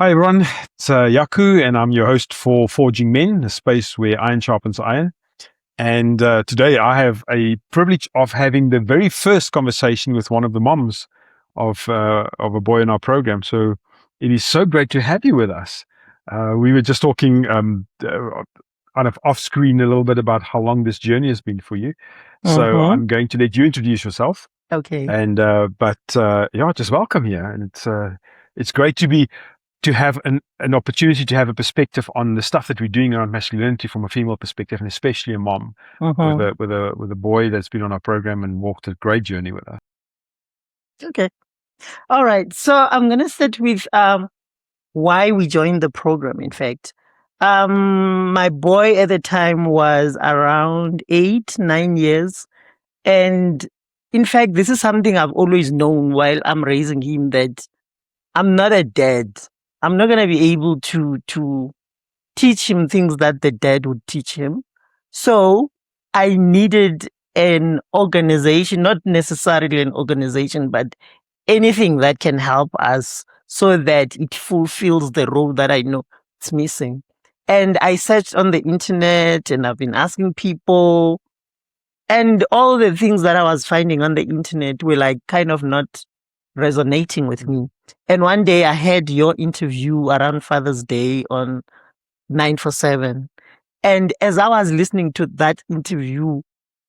Hi everyone, it's Yaku and I'm your host for Forging Men, a space where iron sharpens iron. And today I have a privilege of having the very first conversation with one of the moms of a boy in our program. So it is so great to have you with us. We were just talking kind of off screen a little bit about how long this journey has been for you. So I'm going to let you introduce yourself. Okay. And yeah, just welcome here. And it's great to have an opportunity to have a perspective on the stuff that we're doing around masculinity from a female perspective, and especially a mom with a boy that's been on our program and walked a great journey with us. Okay. All right. So I'm gonna start with why we joined the program. In fact, my boy at the time was around 8, 9 years, and in fact, this is something I've always known while I'm raising him, that I'm not a dad. I'm not gonna be able to teach him things that the dad would teach him. So I needed an organization, not necessarily an organization, but anything that can help us so that it fulfills the role that I know it's missing. And I searched on the internet and I've been asking people, and all the things that I was finding on the internet were like kind of not resonating with me. And one day I had your interview around Father's Day on 947. And as I was listening to that interview,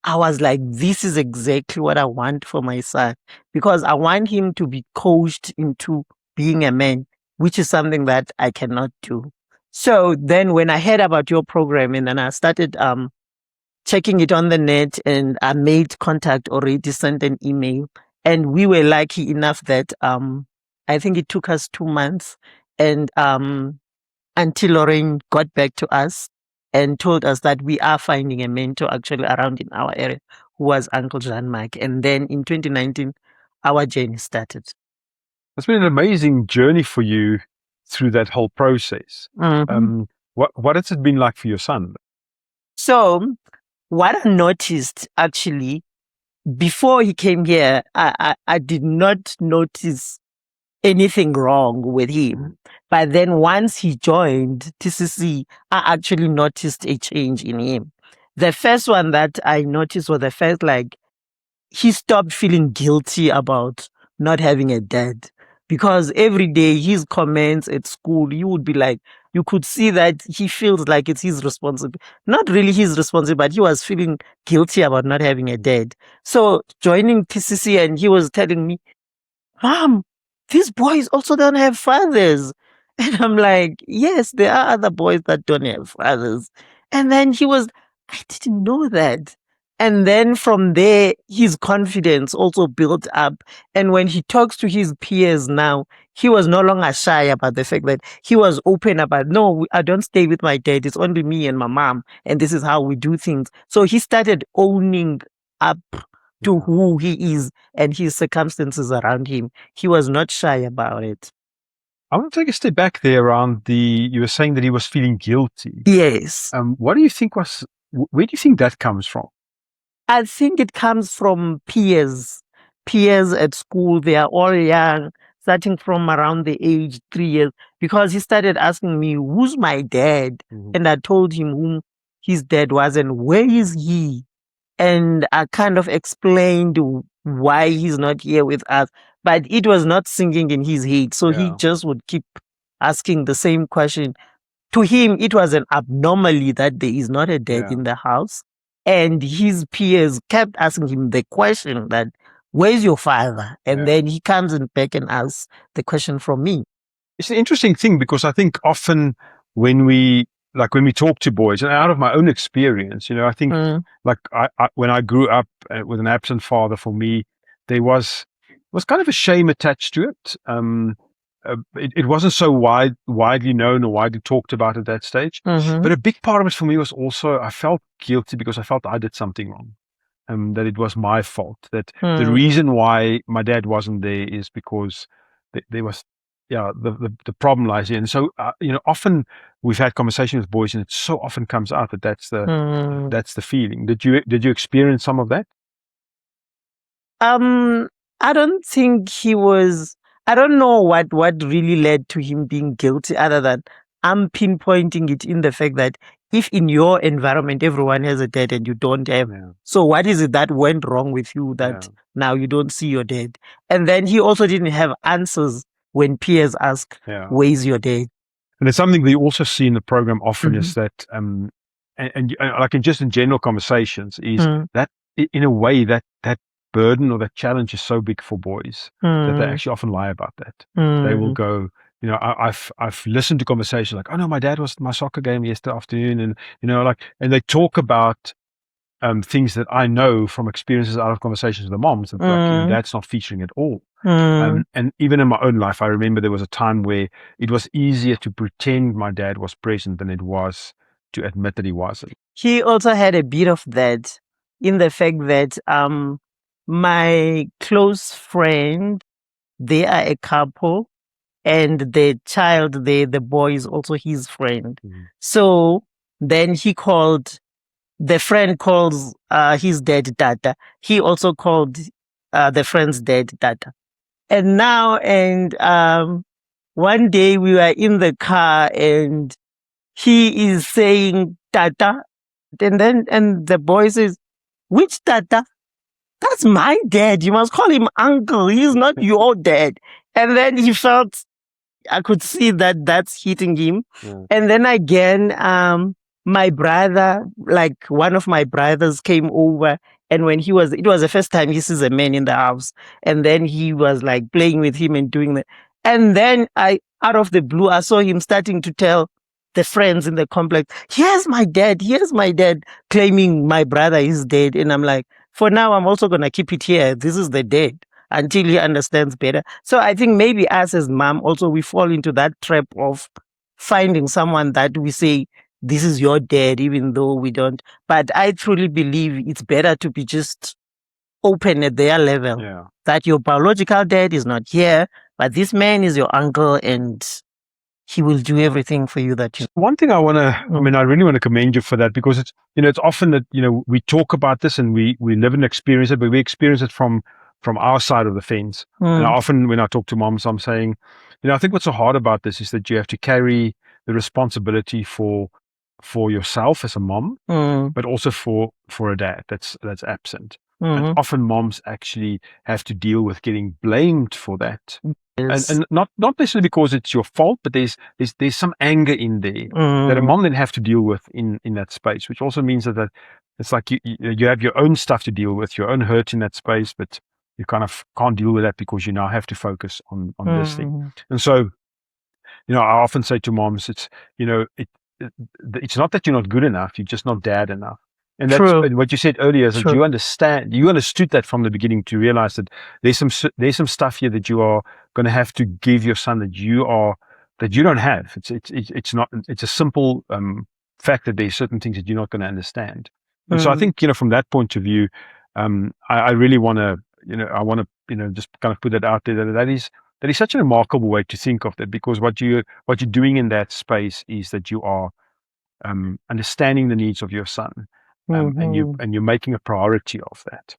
I was like, this is exactly what I want for my son, because I want him to be coached into being a man, which is something that I cannot do. So then when I heard about your program and then I started checking it on the net, and I made contact, already sent an email, and we were lucky enough that I think it took us 2 months, and until Lorraine got back to us and told us that we are finding a mentor actually around in our area who was Uncle Jean-Marc. And then in 2019, our journey started. It's been an amazing journey for you through that whole process. What has it been like for your son? So what I noticed actually, before he came here, I did not notice anything wrong with him. But then once he joined TCC, I actually noticed a change in him. The first one that I noticed was the first, like, he stopped feeling guilty about not having a dad. Because every day his comments at school, you would be like, you could see that he feels like it's his responsibility. Not really his responsibility, but he was feeling guilty about not having a dad. So joining TCC, and he was telling me, Mom, these boys also don't have fathers. And I'm like, yes, there are other boys that don't have fathers. And then he was, I didn't know that. And then from there, his confidence also built up. And when he talks to his peers now, he was no longer shy about the fact that he was open about, no, I don't stay with my dad. It's only me and my mom. And this is how we do things. So he started owning up to who he is and his circumstances around him. He was not shy about it. I want to take a step back there around you were saying that he was feeling guilty. Yes. What do you think where do you think that comes from? I think it comes from peers. Peers at school, they are all young, starting from around the age 3 years, because he started asking me, who's my dad? And I told him whom his dad was and where is he? And I kind of explained why he's not here with us, but it was not sinking in his head. So he just would keep asking the same question. To him, it was an abnormality that there is not a dad in the house. And his peers kept asking him the question that, where's your father? And then he comes and back and asks the question from me. It's an interesting thing, because I think often when we talk to boys, and out of my own experience, I think like when I grew up with an absent father, for me, there was kind of a shame attached to it. It wasn't so widely known or widely talked about at that stage. But a big part of it for me was also, I felt guilty because I felt I did something wrong. That it was my fault. That the reason why my dad wasn't there is because there was, the problem lies here. And so, often we've had conversations with boys, and it so often comes out that that's the feeling. Did you experience some of that? I don't think he was. I don't know what really led to him being guilty, other than I'm pinpointing it in the fact that if in your environment everyone has a dad and you don't have, so what is it that went wrong with you that now you don't see your dad? And then he also didn't have answers when peers ask, where's your dad? And it's something we also see in the program often is that, and like in just in general conversations, is that in a way that burden or that challenge is so big for boys that they actually often lie about that. They will go, you know, I've listened to conversations like, oh no, my dad was at my soccer game yesterday afternoon, and you know, like, and they talk about things that I know from experiences out of conversations with the moms, that like, you know, that's not featuring at all. And even in my own life, I remember there was a time where it was easier to pretend my dad was present than it was to admit that he wasn't. He also had a bit of that in the fact that my close friend, they are a couple, and the child, the boy, is also his friend. So then he called, the friend calls his dad Tata. He also called the friend's dad Tata. And now, one day we were in the car and he is saying Tata. And the boy says, which Tata? That's my dad. You must call him uncle. He's not your dad. And then he felt, I could see that that's hitting him. And then again, my brother, like one of my brothers came over, and when it was the first time he sees a man in the house, and then he was like playing with him and doing that. And then out of the blue, I saw him starting to tell the friends in the complex, here's my dad, claiming my brother is dead. And I'm like, for now, I'm also going to keep it here. This is the dad, until he understands better. So I think maybe us as mom also, we fall into that trap of finding someone that we say, this is your dad, even though we don't. But I truly believe it's better to be just open at their level, that your biological dad is not here, but this man is your uncle and he will do everything for you that you. One thing I really want to commend you for that, because it's, you know, it's often that, you know, we talk about this and we live and experience it, but we experience it from our side of the fence. And often when I talk to moms, I'm saying, you know, I think what's so hard about this is that you have to carry the responsibility for yourself as a mom, but also for a dad that's absent. And often moms actually have to deal with getting blamed for that. And not necessarily because it's your fault, but there's some anger in there that a mom then have to deal with in that space, which also means that it's like you have your own stuff to deal with, your own hurt in that space, but you kind of can't deal with that because you now have to focus on this thing. And so, you know, I often say to moms, it's, you know, it's not that you're not good enough, you're just not dad enough. And that's what you said earlier, is that you understood that from the beginning, to realize that there's some stuff here that you are going to have to give your son that you don't have. It's a simple fact that there's certain things that you're not going to understand. And so I think, you know, from that point of view, I really want to, you know, just kind of put that out there, that is such a remarkable way to think of that, because what you're doing in that space is that you are understanding the needs of your son. And you're making a priority of that.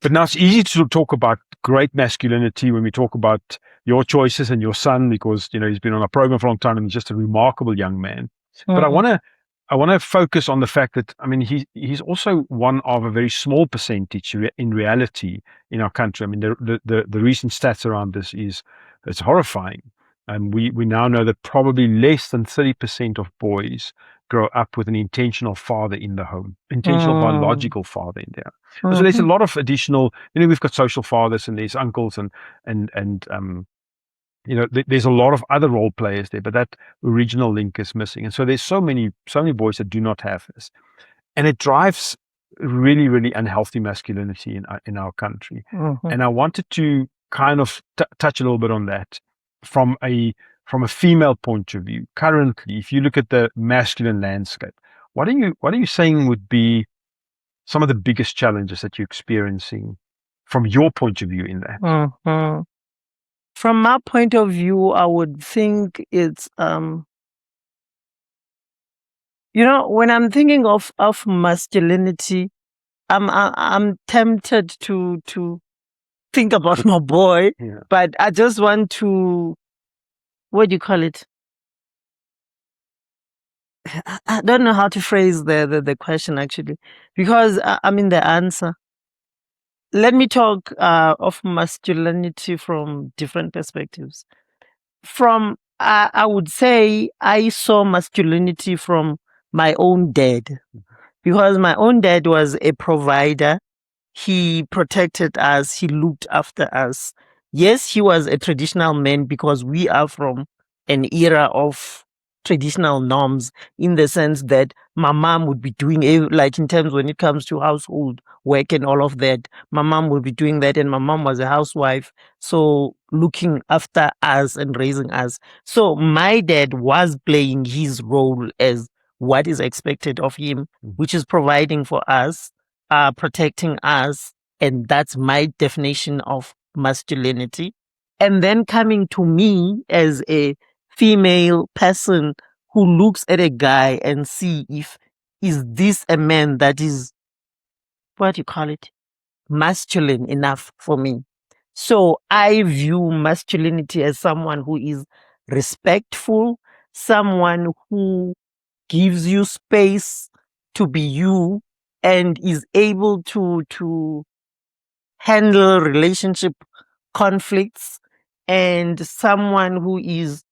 But now it's easy to talk about great masculinity when we talk about your choices and your son, because, you know, he's been on our program for a long time and he's just a remarkable young man. But I want to focus on the fact that, I mean, he's also one of a very small percentage in reality in our country. I mean, the recent stats around this it's horrifying. And we now know that probably less than 30% of boys grow up with an intentional father in the home, intentional biological father in there. So there's a lot of additional, you know, we've got social fathers and there's uncles and you know, there's a lot of other role players there, but that original link is missing. And so there's so many boys that do not have this. And it drives really, really unhealthy masculinity in our country. And I wanted to kind of touch a little bit on that from a female point of view. Currently, if you look at the masculine landscape, what are you saying would be some of the biggest challenges that you're experiencing from your point of view in that? From my point of view, I would think it's you know, when I'm thinking of masculinity, I'm tempted to think about my boy, Yeah. but I just want to, what do you call it? I don't know how to phrase the question actually, because I mean the answer. Let me talk of masculinity from different perspectives. From I would say I saw masculinity from my own dad, because my own dad was a provider. He protected us, he looked after us. Yes, he was a traditional man because we are from an era of traditional norms, in the sense that my mom would be doing, like in terms when it comes to household work and all of that, my mom would be doing that. And my mom was a housewife, so looking after us and raising us. So my dad was playing his role as what is expected of him, which is providing for us, protecting us. And that's my definition of masculinity. And then coming to me as a female person who looks at a guy and see if is this a man that is, what do you call it, masculine enough for me. So I view masculinity as someone who is respectful, someone who gives you space to be you, and is able to handle relationship conflicts, and someone who is,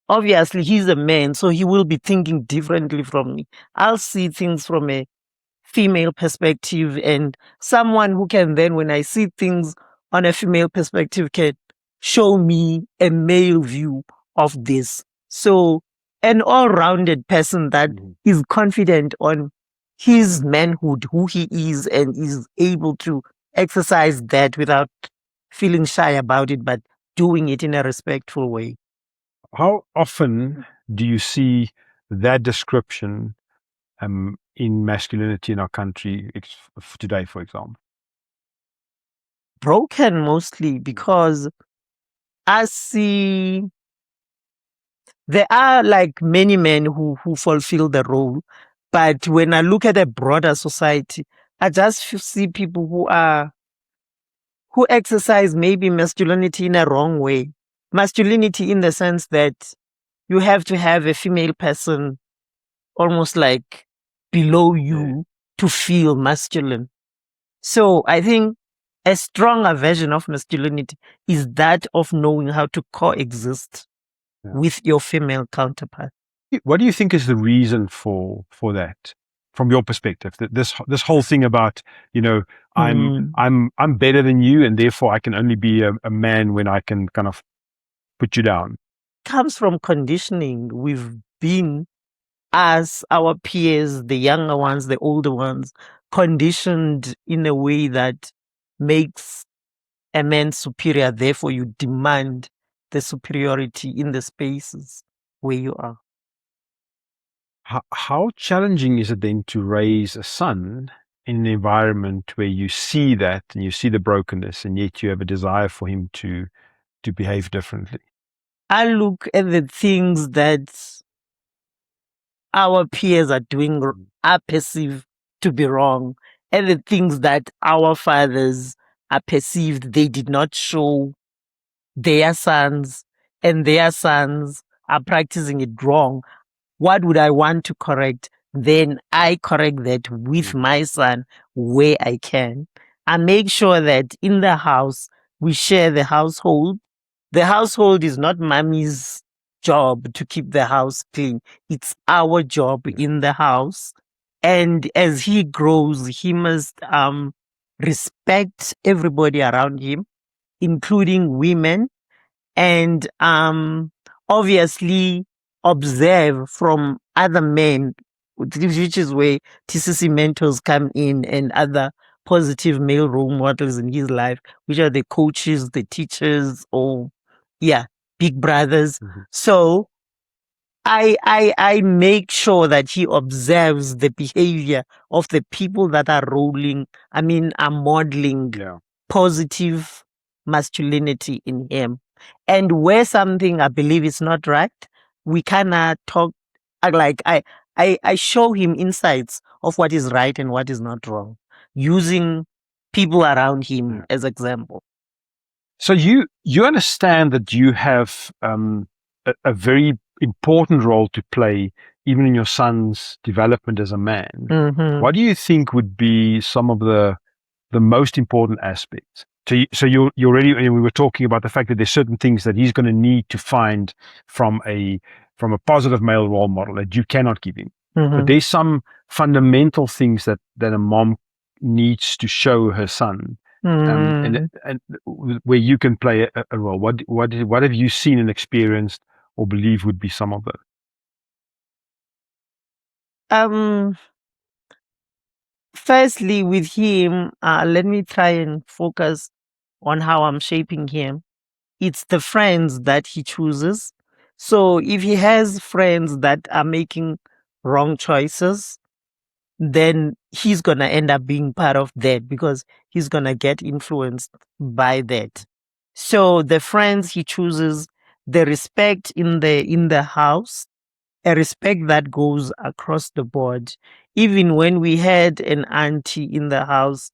obviously he's a man, so he will be thinking differently from me. I'll see things from a female perspective, and someone who can then, when I see things on a female perspective, can show me a male view of this. So an all-rounded person that is confident on his manhood, who he is, and is able to exercise that without feeling shy about it, but doing it in a respectful way. How often do you see that description in masculinity in our country today, for example? Broken mostly, because I see there are like many men who fulfill the role, but when I look at a broader society, I just see people who exercise maybe masculinity in a wrong way. Masculinity in the sense that you have to have a female person almost like below you to feel masculine. So I think a stronger version of masculinity is that of knowing how to coexist with your female counterpart. What do you think is the reason for that, from your perspective? That this whole thing about, I'm better than you, and therefore I can only be a man when I can kind of put you down. Comes from conditioning. We've been, as our peers, the younger ones, the older ones, conditioned in a way that makes a man superior. Therefore, you demand the superiority in the spaces where you are. How challenging is it then to raise a son in an environment where you see that and you see the brokenness, and yet you have a desire for him to behave differently? I look at the things that our peers are doing, are perceived to be wrong, and the things that our fathers are perceived they did not show their sons, and their sons are practicing it wrong. What would I want to correct? Then I correct that with my son where I can. I make sure that in the house, we share the household. The household is not mommy's job to keep the house clean. It's our job in the house. And as he grows, he must respect everybody around him, including women, and obviously observe from other men, which is where TCC mentors come in, and other positive male role models in his life, which are the coaches, the teachers, or big brothers. So I make sure that he observes the behavior of the people that are are modeling positive masculinity in him. And where something I believe is not right, we cannot talk, I show him insights of what is right and what is not wrong, using people around him as example. So you understand that you have a very important role to play even in your son's development as a man. Mm-hmm. What do you think would be some of the most important aspects? So you already, we were talking about the fact that there's certain things that he's going to need to find from a positive male role model that you cannot give him. Mm-hmm. But there's some fundamental things that a mom needs to show her son, and where you can play a role. What have you seen and experienced or believe would be some of those? Firstly, with him, let me try and focus on how I'm shaping him. It's the friends that he chooses. So if he has friends that are making wrong choices, then he's going to end up being part of that because he's going to get influenced by that. So the friends he chooses, the respect in the house, a respect that goes across the board. Even when we had an auntie in the house,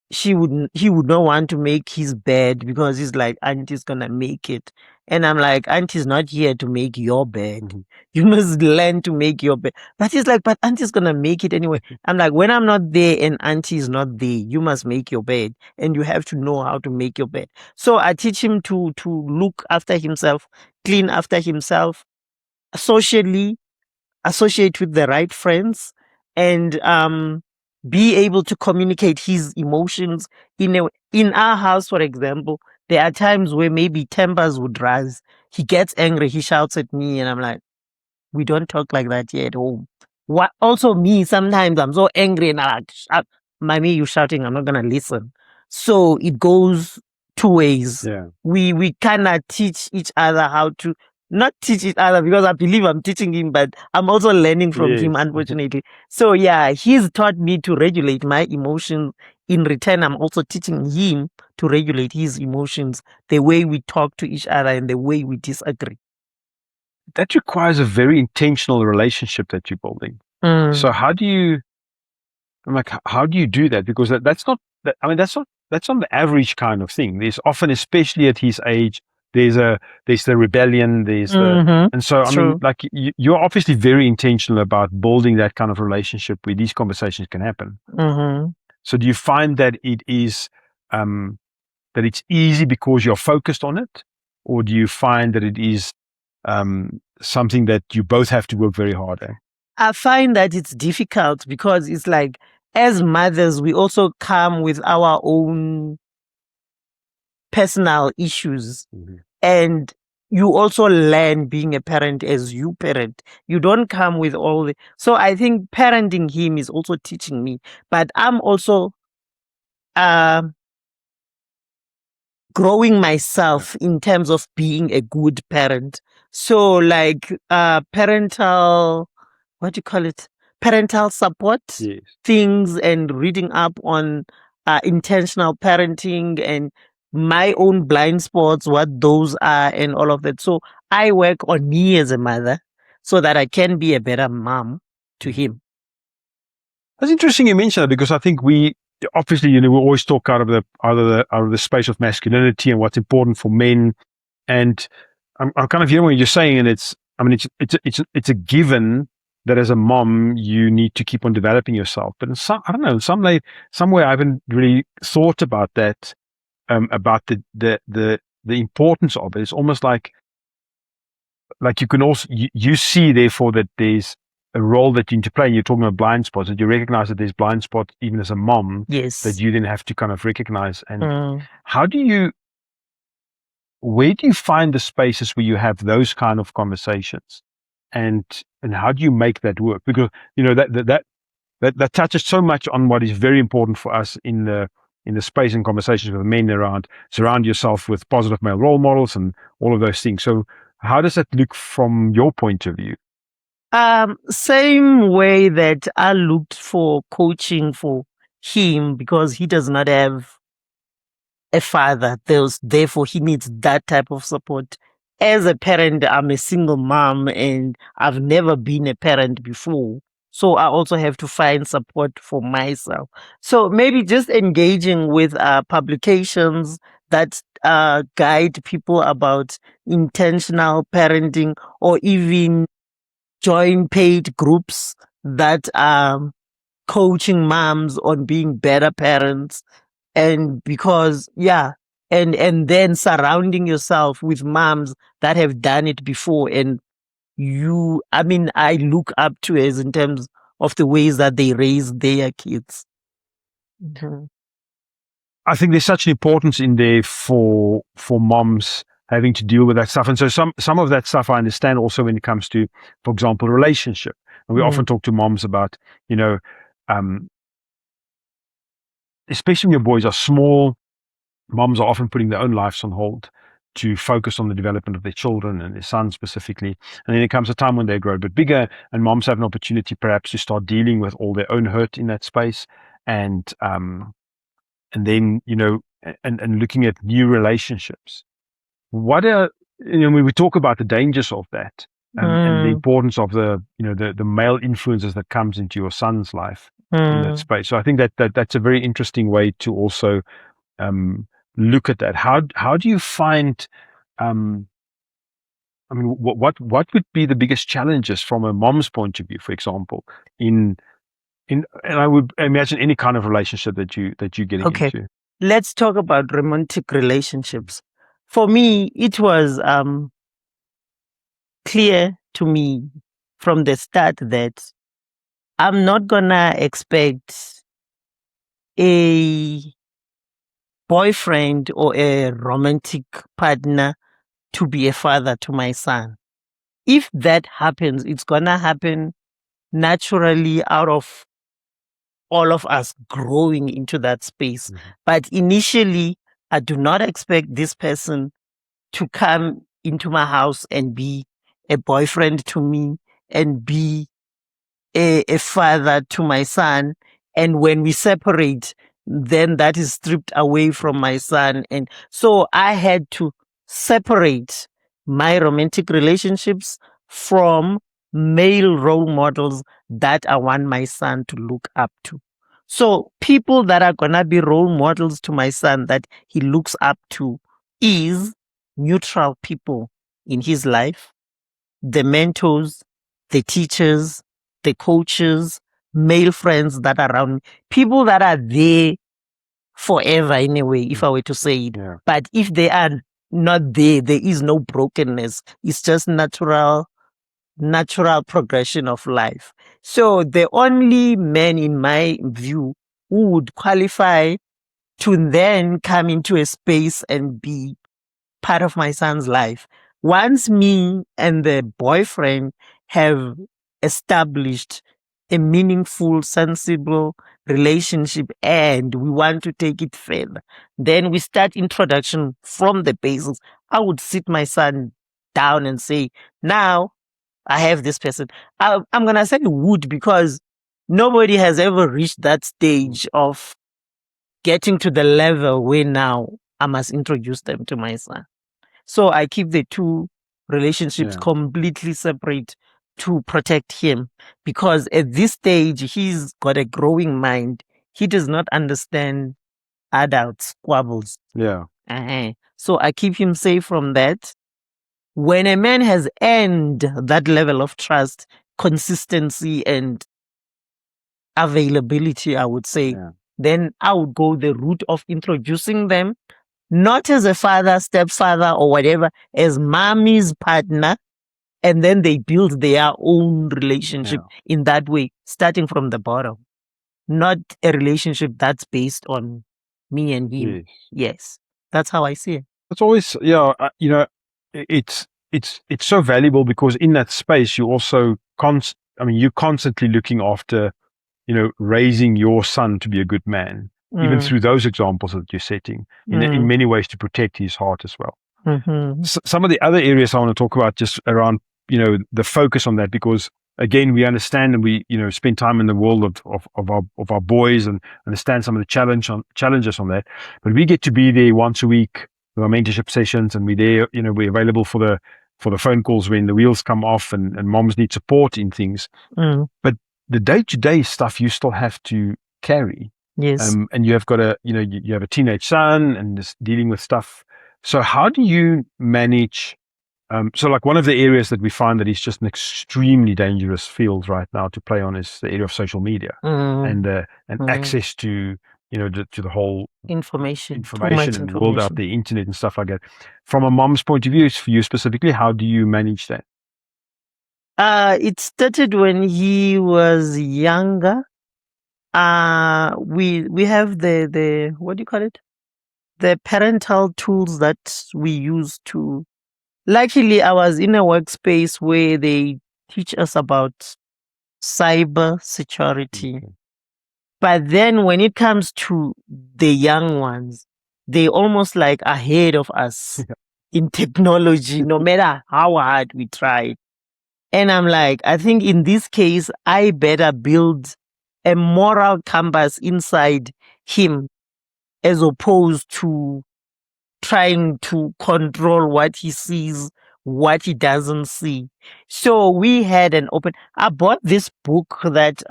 he would not want to make his bed because he's like, auntie's gonna make it. And I'm like, auntie's not here to make your bed. Mm-hmm. You must learn to make your bed. But he's like, but auntie's gonna make it anyway. I'm like, when I'm not there and auntie's not there, you must make your bed and you have to know how to make your bed. So I teach him to look after himself, clean after himself, socially, associate with the right friends, and be able to communicate his emotions in our house. For example, there are times where maybe tempers would rise. He gets angry, he shouts at me, and I'm like, we don't talk like that here at home. What also me, sometimes I'm so angry and I like, shout, mommy, you shouting, I'm not gonna listen. So it goes two ways. Yeah. We cannot teach each other how to not teach each other because I believe I'm teaching him, but I'm also learning from him, unfortunately. So yeah, he's taught me to regulate my emotions. In return, I'm also teaching him to regulate his emotions, the way we talk to each other and the way we disagree. That requires a very intentional relationship that you're building. So how do you do that? Because that's not the average kind of thing. There's often, especially at his age, there's the rebellion, and so I mean, like you're obviously very intentional about building that kind of relationship where these conversations can happen. So do you find that it is that it's easy because you're focused on it, or do you find that it is something that you both have to work very hard at? I find that it's difficult because it's like, as mothers, we also come with our own personal issues. And you also learn being a parent as you parent. You don't come with all the. So I think parenting him is also teaching me. But I'm also growing myself in terms of being a good parent. So like parental, what do you call it? Parental support things, and reading up on intentional parenting and my own blind spots, what those are and all of that. So I work on me as a mother so that I can be a better mom to him. That's interesting you mention that, because I think we obviously, we always talk out of the space of masculinity and what's important for men. And I'm kind of hearing what you're saying, and it's a given that as a mom you need to keep on developing yourself. But I don't know, somewhere I haven't really thought about that, about the importance of it. It's almost like you can also you see therefore that there's a role that you need to play. And you're talking about blind spots, that you recognize that there's blind spots even as a mom. Yes. That you then have to kind of recognize. And where do you find the spaces where you have those kind of conversations, and how do you make that work? Because that touches so much on what is very important for us in the space and conversations with men around surround yourself with positive male role models and all of those things. So how does that look from your point of view? Same way that I looked for coaching for him, because he does not have a father. Therefore, he needs that type of support. As a parent, I'm a single mom and I've never been a parent before. So I also have to find support for myself. So maybe just engaging with publications that guide people about intentional parenting, or even join paid groups that are coaching moms on being better parents. And because, and then surrounding yourself with moms that have done it before, and I look up to as in terms of the ways that they raise their kids. Mm-hmm. I think there's such an importance in there for moms having to deal with that stuff. And so some of that stuff I understand also when it comes to, for example, relationship. And we often talk to moms about, especially when your boys are small, moms are often putting their own lives on hold to focus on the development of their children and their sons specifically. And then it comes a time when they grow a bit bigger and moms have an opportunity perhaps to start dealing with all their own hurt in that space. And then, and looking at new relationships. What are, when we talk about the dangers of that and the importance of the male influences that comes into your son's life in that space. So I think that's a very interesting way to also look at that. How do you find, what would be the biggest challenges from a mom's point of view, for example, and I would imagine any kind of relationship that you're getting into. Let's talk about romantic relationships. For me, it was clear to me from the start that I'm not gonna expect a boyfriend or a romantic partner to be a father to my son. If that happens, it's gonna happen naturally out of all of us growing into that space. Mm-hmm. But initially, I do not expect this person to come into my house and be a boyfriend to me and be a father to my son. And when we separate, then that is stripped away from my son. And so I had to separate my romantic relationships from male role models that I want my son to look up to. So people that are going to be role models to my son that he looks up to is neutral people in his life, the mentors, the teachers, the coaches, male friends that are around, people that are there forever anyway, if I were to say it. Yeah. But if they are not there, there is no brokenness. It's just natural progression of life. So the only man, in my view, who would qualify to then come into a space and be part of my son's life, once me and the boyfriend have established a meaningful, sensible relationship and we want to take it further, then we start introduction from the basics. I would sit my son down and say, now I have this person. I'm going to say would, because nobody has ever reached that stage of getting to the level where now I must introduce them to my son. So I keep the two relationships completely separate to protect him, because at this stage, he's got a growing mind. He does not understand adult squabbles. Yeah. So I keep him safe from that. When a man has earned that level of trust, consistency, and availability, I would say, then I would go the route of introducing them, not as a father, stepfather, or whatever, as mommy's partner. And then they build their own relationship in that way, starting from the bottom. Not a relationship that's based on me and him. Yes. That's how I see it. It's always, it's so valuable because in that space, you also, you're constantly looking after, raising your son to be a good man, even through those examples that you're setting, in many ways to protect his heart as well. Mm-hmm. Some of the other areas I want to talk about just around, the focus on that, because again, we understand and we, spend time in the world of our boys and understand some of the challenges on that. But we get to be there once a week with our mentorship sessions, and we're there, we're available for the phone calls when the wheels come off and moms need support in things. But the day-to-day stuff you still have to carry. Yes. And you have got you have a teenage son and is dealing with stuff. So how do you manage? So like one of the areas that we find that is just an extremely dangerous field right now to play on is the area of social media and access to to the whole information and world out the internet and stuff like that. From a mom's point of view, for you specifically, how do you manage that? It started when he was younger. We have the what do you call it? The parental tools that we use to. Luckily, I was in a workspace where they teach us about cyber security. Okay. But then when it comes to the young ones, they almost like ahead of us in technology, no matter how hard we try. And I'm like, I think in this case, I better build a moral compass inside him as opposed to trying to control what he sees, what he doesn't see. So we had I bought this book that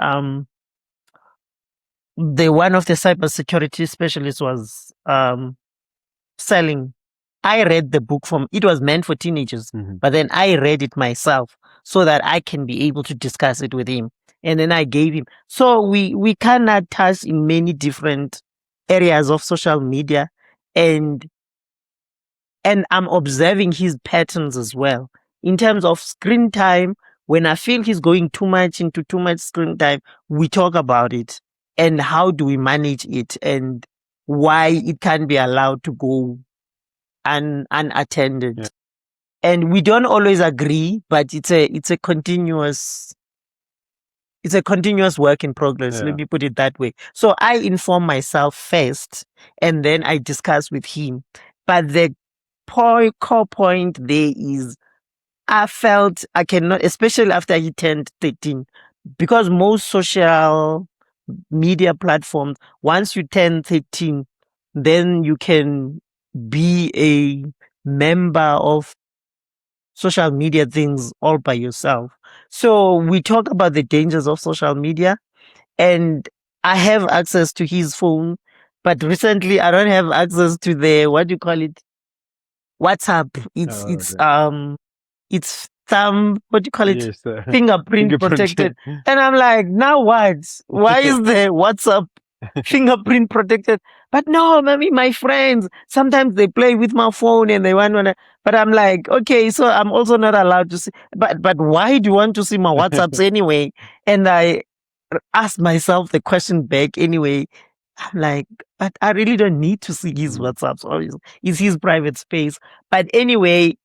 the one of the cybersecurity specialists was selling. I read the book it was meant for teenagers, but then I read it myself so that I can be able to discuss it with him. And then I gave him. So we cannot touch in many different areas of social media, and I'm observing his patterns as well in terms of screen time. When I feel he's going too much screen time, we talk about it and how do we manage it and why it can't be allowed to go unattended. Yeah. And we don't always agree, but it's a continuous work in progress. Yeah. Let me put it that way. So I inform myself first and then I discuss with him. But the core point there is I felt I cannot, especially after he turned 13, because most social media platforms, once you turn 13, then you can be a member of social media things all by yourself. So we talk about the dangers of social media, and I have access to his phone, but recently I don't have access to the, what do you call it? WhatsApp. It's what do you call it? Yes, fingerprint protected. And I'm like, now what? Why is the WhatsApp fingerprint protected? But no, maybe my friends, sometimes they play with my phone and they want to, but I'm like, okay, so I'm also not allowed to see, but why do you want to see my WhatsApps anyway? And I ask myself the question back anyway. I'm like, but I really don't need to see his WhatsApps, or it's his private space. But anyway,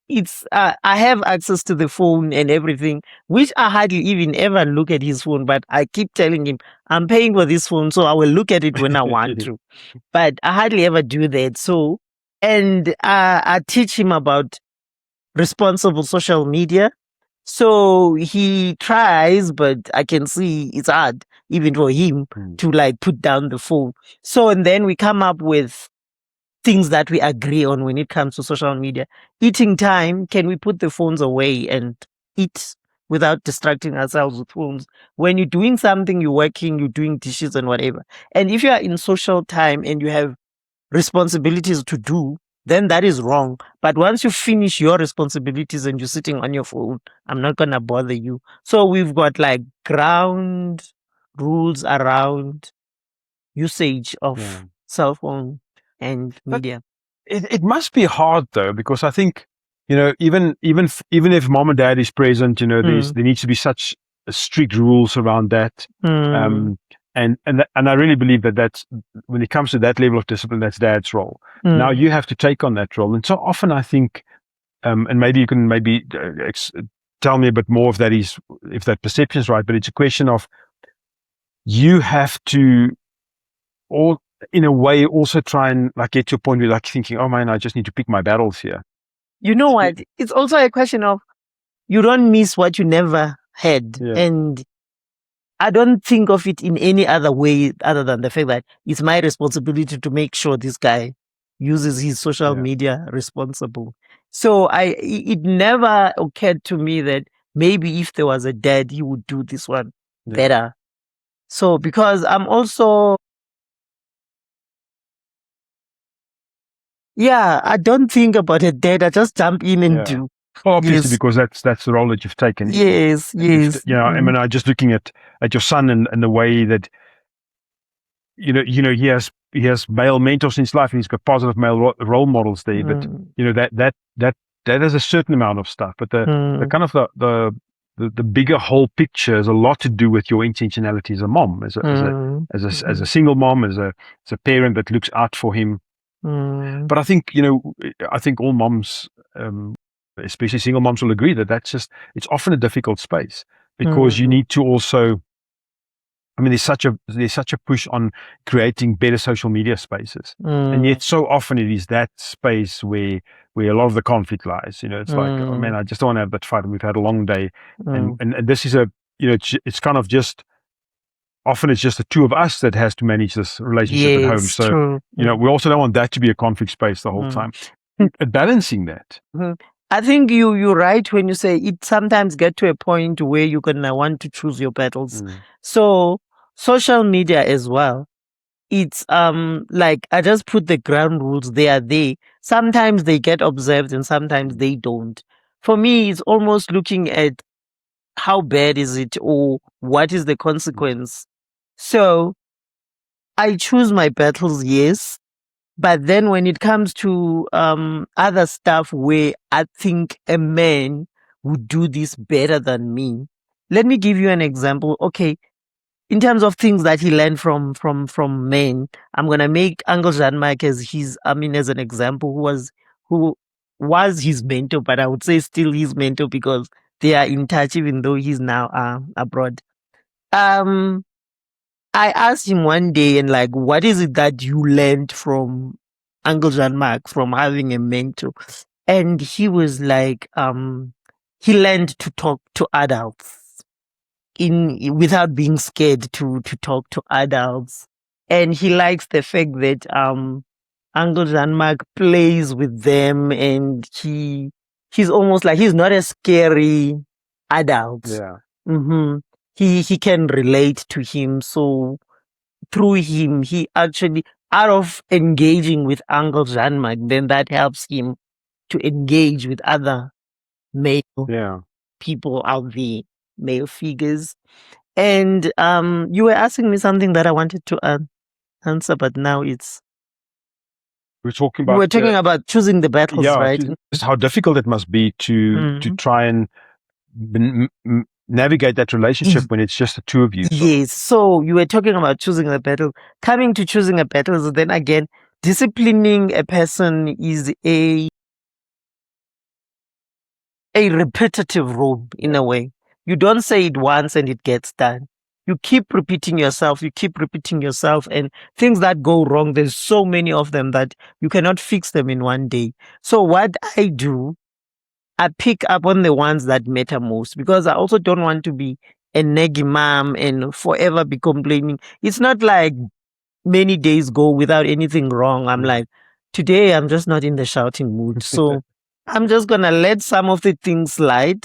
it's I have access to the phone and everything, which I hardly even ever look at his phone, but I keep telling him I'm paying for this phone, so I will look at it when I want to. But I hardly ever do that. So, and I teach him about responsible social media. So he tries, but I can see it's hard even for him to like put down the phone. So, and then we come up with things that we agree on when it comes to social media. Eating time, can we put the phones away and eat without distracting ourselves with phones? When you're doing something, you're working, you're doing dishes and whatever. And if you are in social time and you have responsibilities to do, then that is wrong. But once you finish your responsibilities and you're sitting on your phone, I'm not going to bother you. So we've got like ground rules around usage of cell phone and media. It must be hard though, because I think, even if mom and dad is present, there needs to be such strict rules around that. And I really believe that that's, when it comes to that level of discipline, that's dad's role. Now you have to take on that role. And so often I think, and maybe you can tell me a bit more if that perception is right, but it's a question of, you have to, or in a way, also try and like get to a point where like thinking, oh man, I just need to pick my battles here. You know what? It's also a question of, you don't miss what you never had. Yeah. And I don't think of it in any other way other than the fact that it's my responsibility to make sure this guy uses his social media responsible. So it never occurred to me that maybe if there was a dad, he would do this one better. So because I'm also Yeah, I don't think about it dead. I just jump in and do. Well, obviously, Yes. because that's the role that you've taken. Yes, yes. I mean, I just looking at your son and the way that he has male mentors in his life, and he's got positive male role models there. But that has a certain amount of stuff. But the kind of the bigger whole picture has a lot to do with your intentionality as a mom, as a single mom, as a parent that looks out for him. But I think all moms, especially single moms, will agree that it's often a difficult space, because you need to also, I mean, there's such a push on creating better social media spaces, and yet so often it is that space where a lot of the conflict lies. It's like, oh man, I just don't want to have that fight, and we've had a long day, and this is it's kind of just, often it's just the two of us that has to manage this relationship at home. So true. We also don't want that to be a conflict space the whole time. Balancing that. I think you're right when you say it sometimes get to a point where you're gonna want to choose your battles. So social media as well, it's like, I just put the ground rules. They are there. Sometimes they get observed and sometimes they don't. For me, it's almost looking at how bad is it, or what is the consequence. So I choose my battles, yes. But then when it comes to other stuff where I think a man would do this better than me, let me give you an example. Okay, in terms of things that he learned from men, I'm gonna make Uncle Jean-Marc as as an example, who was his mentor, but I would say still his mentor, because they are in touch even though he's now abroad. I asked him one day, and like, what is it that you learned from Uncle Jean-Marc, from having a mentor? And he was like, he learned to talk to adults without being scared to talk to adults. And he likes the fact that Uncle Jean-Marc plays with them, and he's almost like, he's not a scary adult. Yeah. He can relate to him. So through him, he actually, out of engaging with Uncle Jean-Marc, then that helps him to engage with other male people out there, male figures. And you were asking me something that I wanted to answer, but now it's... We're talking about choosing the battles, right? Just how difficult it must be to try and navigate that relationship when it's just the two of you. Yes. So you were talking about choosing a battle. Coming to choosing a battle, then again, disciplining a person is a repetitive role in a way. You don't say it once and it gets done. You keep repeating yourself, and things that go wrong, there's so many of them that you cannot fix them in one day. So what I do, I pick up on the ones that matter most, because I also don't want to be a naggy mom and forever be complaining. It's not like many days go without anything wrong. I'm like, today I'm just not in the shouting mood. So I'm just going to let some of the things slide.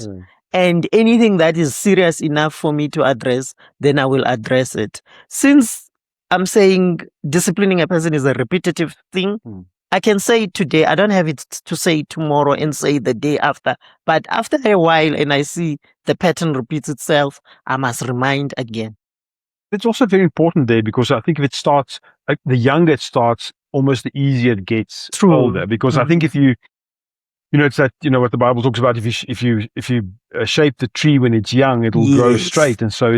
And anything that is serious enough for me to address, then I will address it. Since I'm saying disciplining a person is a repetitive thing, I can say it today. I don't have it to say it tomorrow and say the day after. But after a while, and I see the pattern repeats itself, I must remind again. It's also very important there, because I think if it starts, the younger it starts, almost the easier it gets older. Because I think if you, it's that, what the Bible talks about, if you shape the tree when it's young, it'll grow straight. And so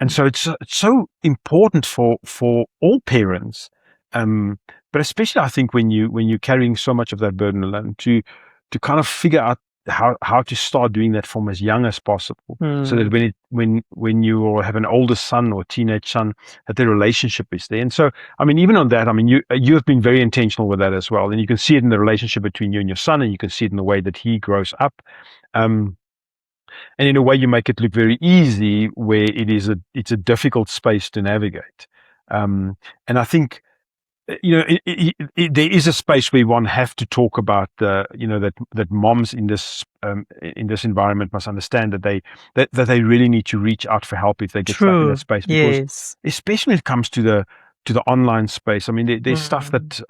it's so important for all parents, but especially I think when you're carrying so much of that burden alone, to kind of figure out how to start doing that from as young as possible, so that when you have an older son or teenage son, that the relationship is there. And so, I mean, even on that, I mean, you have been very intentional with that as well, and you can see it in the relationship between you and your son, and you can see it in the way that he grows up. And in a way, you make it look very easy, where it's a difficult space to navigate. And I think, there is a space where one have to talk about that moms in this environment must understand that they really need to reach out for help if they get stuck in that space, because especially when it comes to to the online space. I mean, there's stuff that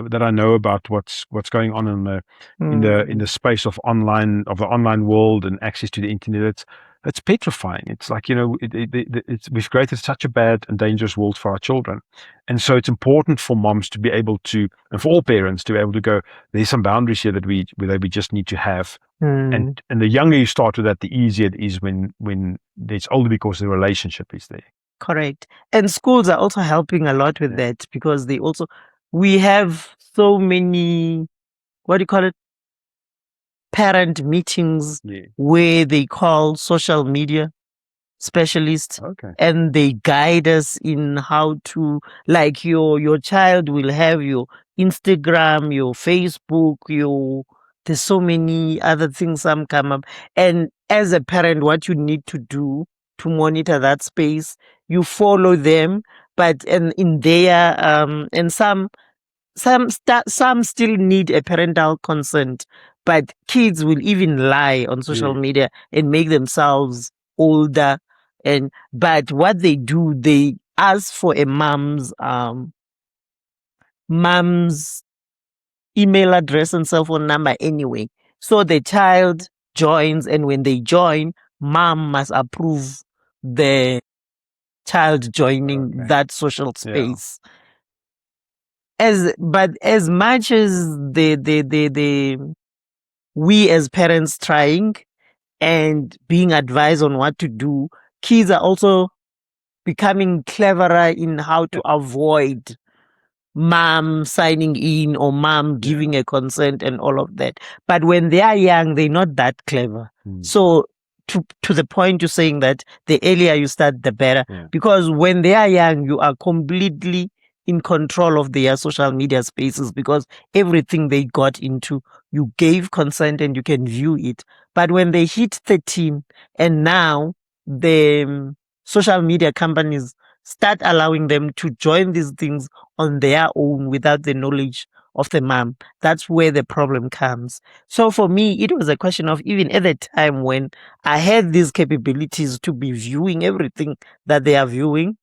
that I know about what's going on in the space of the online world and access to the internet. It's petrifying. It's like, we've created such a bad and dangerous world for our children, and so it's important for moms to be able to, and for all parents to be able to go, there's some boundaries here that we just need to have. And the younger you start with that, the easier it is when it's older, because the relationship is there. Correct. And schools are also helping a lot with that, because we have so many, what do you call it? Parent meetings where they call social media specialists, and they guide us in how to, like, your child will have your Instagram, your Facebook, there's so many other things some come up. And as a parent, what you need to do to monitor that space, you follow them, but in their and some still need a parental consent, but kids will even lie on social media and make themselves older. But what they do, they ask for a mom's email address and cell phone number anyway. So the child joins, and when they join, mom must approve the child joining that social space. But as much as we as parents trying and being advised on what to do, kids are also becoming cleverer in how to avoid mom signing in or mom giving a consent and all of that. But when they are young, they're not that clever. So to the point you're saying that the earlier you start, the better. Because when they are young, you are completely in control of their social media spaces, because everything they got into, you gave consent and you can view it. But when they hit 13, and now the social media companies start allowing them to join these things on their own without the knowledge of the mom, that's where the problem comes. So for me, it was a question of, even at the time when I had these capabilities to be viewing everything that they are viewing,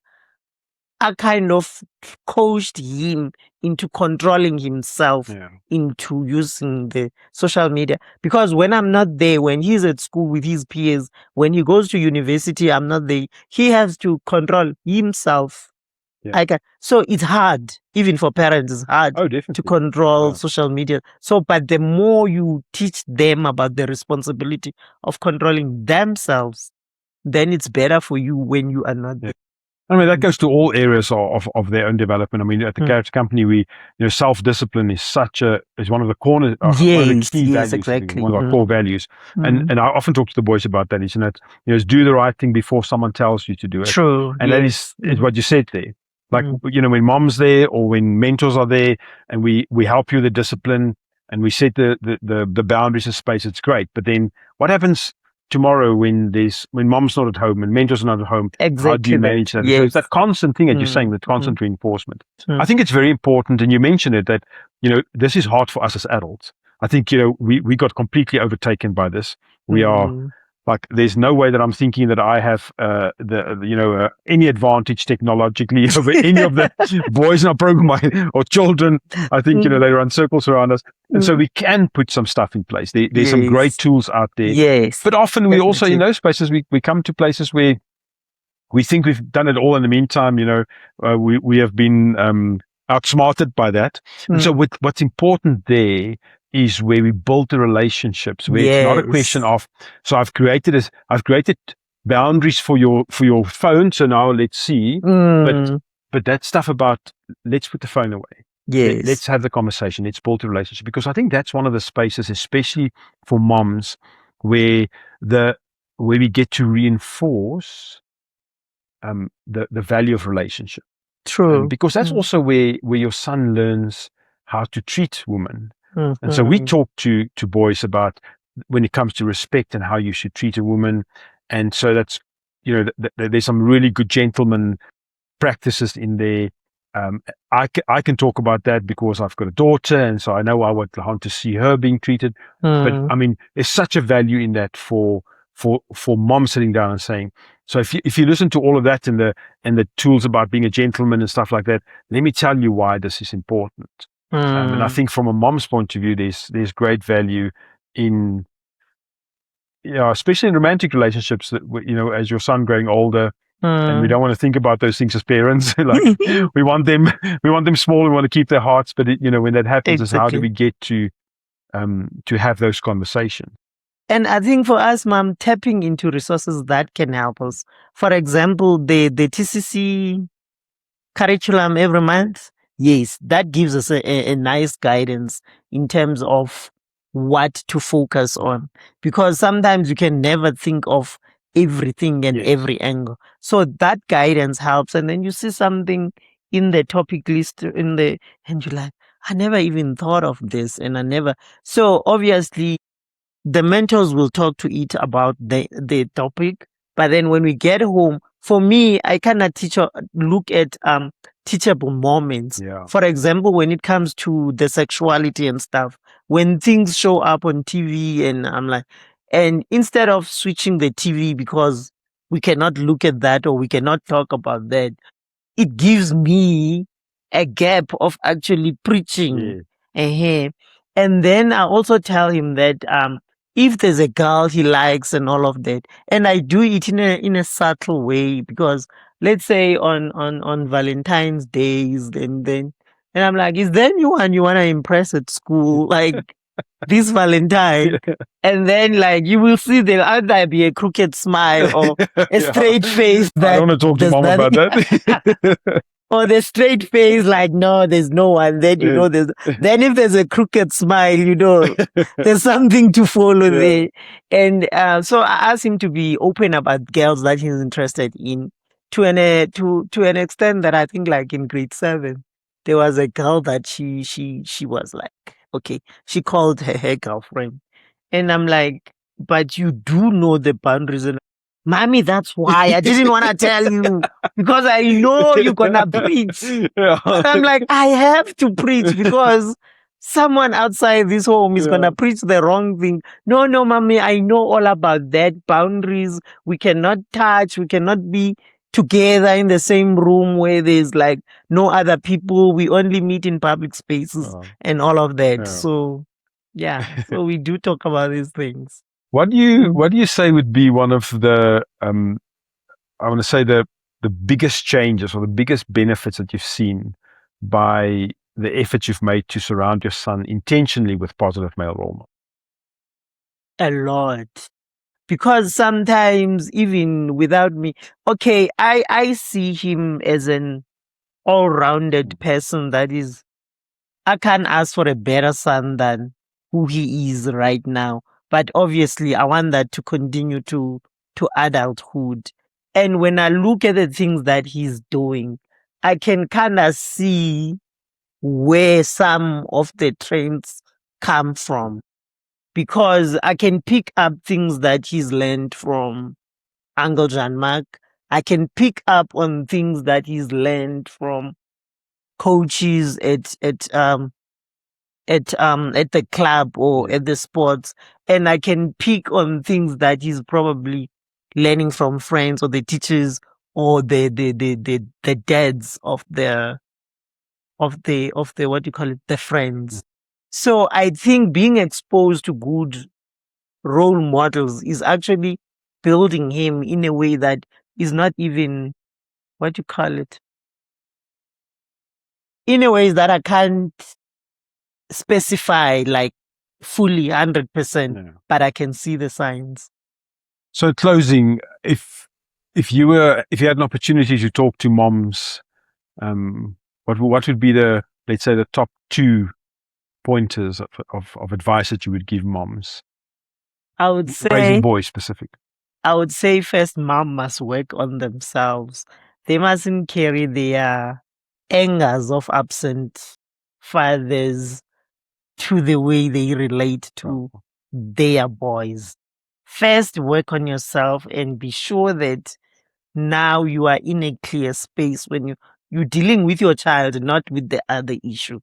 I kind of coached him into controlling himself into using the social media. Because when I'm not there, when he's at school with his peers, when he goes to university, I'm not there, he has to control himself. So it's hard, even for parents, it's hard to control social media. So, but the more you teach them about the responsibility of controlling themselves, then it's better for you when you are not there. I mean, that goes to all areas of their own development. I mean, at the Character Company, self-discipline is one of the corners, one of the key values, exactly. one of our core values. And I often talk to the boys about that, isn't it? Do the right thing before someone tells you to do it. True. And that is what you said there. Like, when mom's there, or when mentors are there, and we help you with the discipline, and we set the boundaries and space, it's great. But then what happens tomorrow when mom's not at home and mentors are not at home? Exactly. How do you manage that? So it's that constant thing that you're saying, that constant reinforcement. I think it's very important, and you mentioned it, that this is hard for us as adults. I think we got completely overtaken by this. We are like, there's no way that I'm thinking that I have any advantage technologically over any of the boys in our program or children. I think they run circles around us, and so we can put some stuff in place. There's some great tools out there. But often we also, in those places, we come to places where we think we've done it all. In the meantime, we have been outsmarted by that. And so what's important there is where we build the relationships, where it's not a question of, so I've created boundaries for your phone, so now let's see. But that stuff about, let's put the phone away. Let's have the conversation. Let's build a relationship, because I think that's one of the spaces, especially for moms, where we get to reinforce the value of relationship. True. Because that's also where your son learns how to treat women. And so we talk to boys about, when it comes to respect and how you should treat a woman. And so that's, there's some really good gentleman practices in there. I can talk about that because I've got a daughter, and so I know I would want to see her being treated. But I mean, there's such a value in that for mom sitting down and saying, So if you listen to all of that and the tools about being a gentleman and stuff like that, let me tell you why this is important. And I think from a mom's point of view, there's great value in, especially in romantic relationships, that as your son growing older, and we don't want to think about those things as parents. Like we want them small. We want to keep their hearts, but when that happens, is how do we get to have those conversations? And I think for us, Mom, tapping into resources that can help us. For example, the TCC curriculum every month. Yes, that gives us a nice guidance in terms of what to focus on, because sometimes you can never think of everything and every angle. So that guidance helps. And then you see something in the topic list and you're like, I never even thought of this. So obviously the mentors will talk to it about the topic. But then when we get home, for me, I kind of look at teachable moments. Yeah. For example, when it comes to the sexuality and stuff, when things show up on TV and I'm like, and instead of switching the TV because we cannot look at that or we cannot talk about that, it gives me a gap of actually preaching. And then I also tell him that if there's a girl he likes and all of that, and I do it in a subtle way, because let's say on Valentine's days, and I'm like, is there anyone you want to impress at school, like this Valentine? And then like you will see there'll either be a crooked smile or a straight face. I don't want to talk to mom about that. Or the straight face, like, no, there's no one. Then, then if there's a crooked smile, there's something to follow there. And so I asked him to be open about girls that he's interested in to an extent that I think like in grade 7, there was a girl that she was like, okay, she called her girlfriend. And I'm like, but you do know the boundaries. And Mommy, that's why I didn't want to tell you, because I know you're going to preach. But I'm like, I have to preach because someone outside this home is going to preach the wrong thing. No, Mommy, I know all about that. Boundaries. We cannot touch. We cannot be together in the same room where there's like no other people. We only meet in public spaces and all of that. So, so we do talk about these things. What do you say would be one of the I want to say the biggest changes or the biggest benefits that you've seen by the effort you've made to surround your son intentionally with positive male role models? A lot. Because sometimes even without me, okay, I see him as an all-rounded person that is, I can't ask for a better son than who he is right now. But obviously, I want that to continue to adulthood. And when I look at the things that he's doing, I can kind of see where some of the trends come from. Because I can pick up things that he's learned from Uncle Jean Mark. I can pick up on things that he's learned from coaches at the club or at the sports, and I can pick on things that he's probably learning from friends or the teachers or the dads of the what do you call it, the friends. So I think being exposed to good role models is actually building him in a way that is not even, what do you call it, in a way that I can't specify like fully 100%, but I can see the signs. So closing, if you had an opportunity to talk to moms, what would be let's say the top 2 pointers of advice that you would give moms? I would say raising boys specific. I would say first, mom must work on themselves. They mustn't carry their angers of absent fathers to the way they relate to their boys. First, work on yourself and be sure that now you are in a clear space when you're dealing with your child, not with the other issue.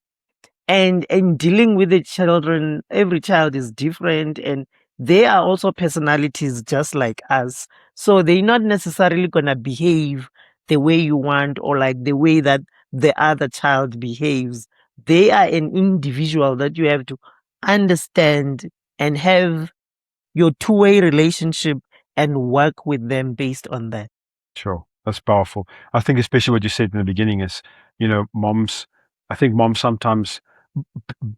And dealing with the children, every child is different, and they are also personalities just like us. So they're not necessarily going to behave the way you want or like the way that the other child behaves. They are an individual that you have to understand and have your two-way relationship and work with them based on that. Sure. That's powerful. I think especially what you said in the beginning is, moms, I think moms sometimes,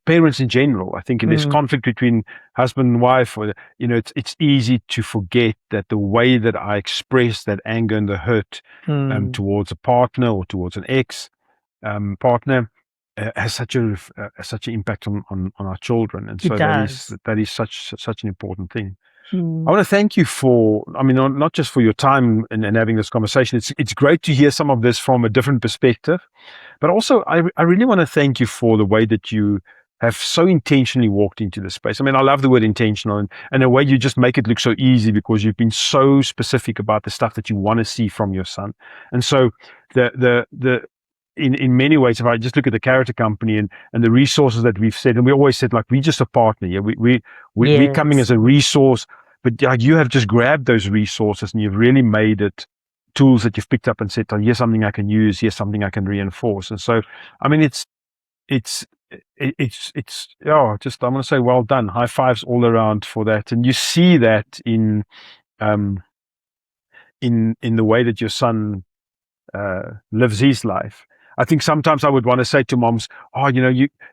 parents in general, I think in this conflict between husband and wife, or, it's easy to forget that the way that I express that anger and the hurt towards a partner or towards an ex partner has such an impact on our children. And so that is such an important thing. I want to thank you for, not just for your time and having this conversation. It's great to hear some of this from a different perspective, but also I really want to thank you for the way that you have so intentionally walked into this space. I love the word intentional, and the way you just make it look so easy because you've been so specific about the stuff that you want to see from your son. And so in many ways, if I just look at the character company and the resources that we've said, and we always said, like, we're just a partner. Yeah, we're coming as a resource. But you have just grabbed those resources and you've really made it tools that you've picked up and said, oh, here's something I can use, here's something I can reinforce. And so, it's I want to say, well done. High fives all around for that. And you see that in the way that your son lives his life. I think sometimes I would want to say to moms,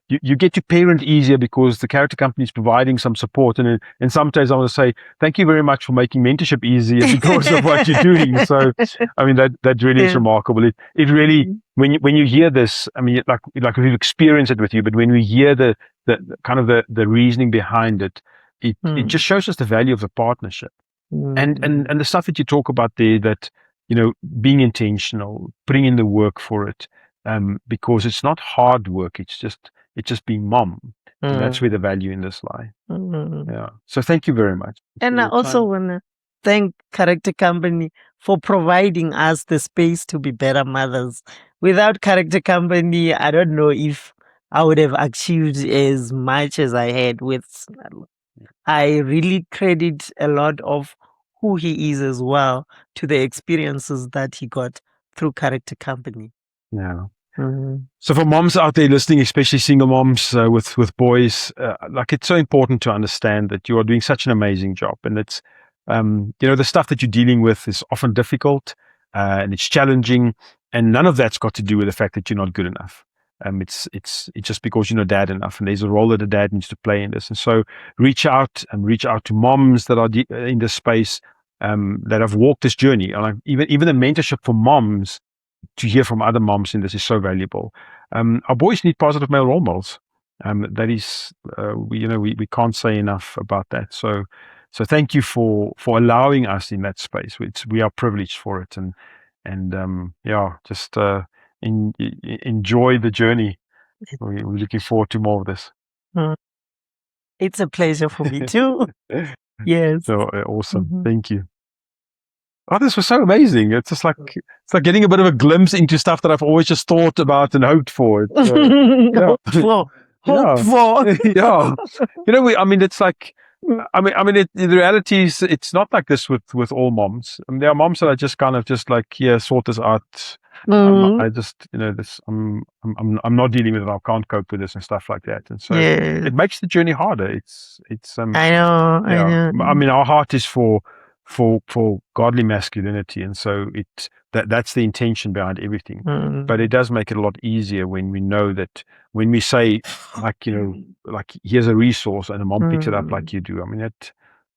you get to parent easier because the character company is providing some support. And sometimes I want to say, thank you very much for making mentorship easier because of what you're doing. So, that really is remarkable. It really, when you hear this, like we've experienced it with you, but when we hear the kind of the reasoning behind it, it just shows us the value of the partnership. And the stuff that you talk about there, that, being intentional, putting in the work for it, because it's not hard work. It's just being mom. And that's where the value in this lie. Yeah. So thank you very much. And I also want to thank Character Company for providing us the space to be better mothers. Without Character Company, I don't know if I would have achieved as much as I had with. I really credit a lot of who he is as well to the experiences that he got through Character Company. Yeah. So for moms out there listening, especially single moms with boys, it's so important to understand that you are doing such an amazing job, and it's the stuff that you're dealing with is often difficult and it's challenging, and none of that's got to do with the fact that you're not good enough. It's just because you're not dad enough, and there's a role that a dad needs to play in this. And so reach out to moms that are in this space, that have walked this journey. And even the mentorship for moms, to hear from other moms in this is so valuable. Our boys need positive male role models. That is, we can't say enough about that. So thank you for allowing us in that space. We are privileged for it, and just enjoy the journey. We're looking forward to more of this. It's a pleasure for me too. Yes. So awesome. Thank you. Oh, this was so amazing. It's just like getting a bit of a glimpse into stuff that I've always just thought about and hoped for. Hoped for. Yeah. It's like, the reality is it's not like this with all moms. There are moms that are just kind of just like, sort this out. I just, I'm not dealing with it. I can't cope with this and stuff like that. And so it makes the journey harder. It's I know. Our heart is for godly masculinity, and so that's the intention behind everything. But it does make it a lot easier when we know that when we say, like here's a resource, and a mom picks it up like you do.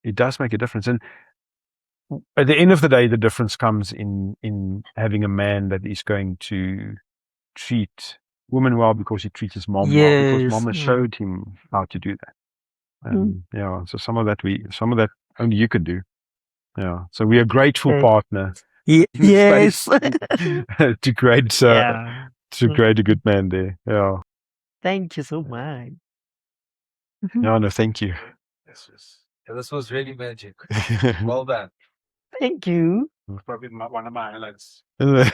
It does make a difference. And at the end of the day, the difference comes in having a man that is going to treat women well because he treats his mom well, because mom has showed him how to do that. So some of that only you could do. Yeah, so we are grateful partner. Yes, to create a good man there. Yeah. Thank you so much. No, thank you. This was really magic. Well done. Thank you. Probably one of my highlights. Yeah.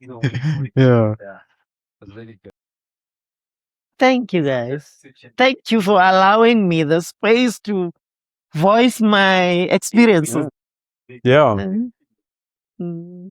It was really good. Thank you, guys. Thank you for allowing me the space to voice my experiences. Yeah. Mm.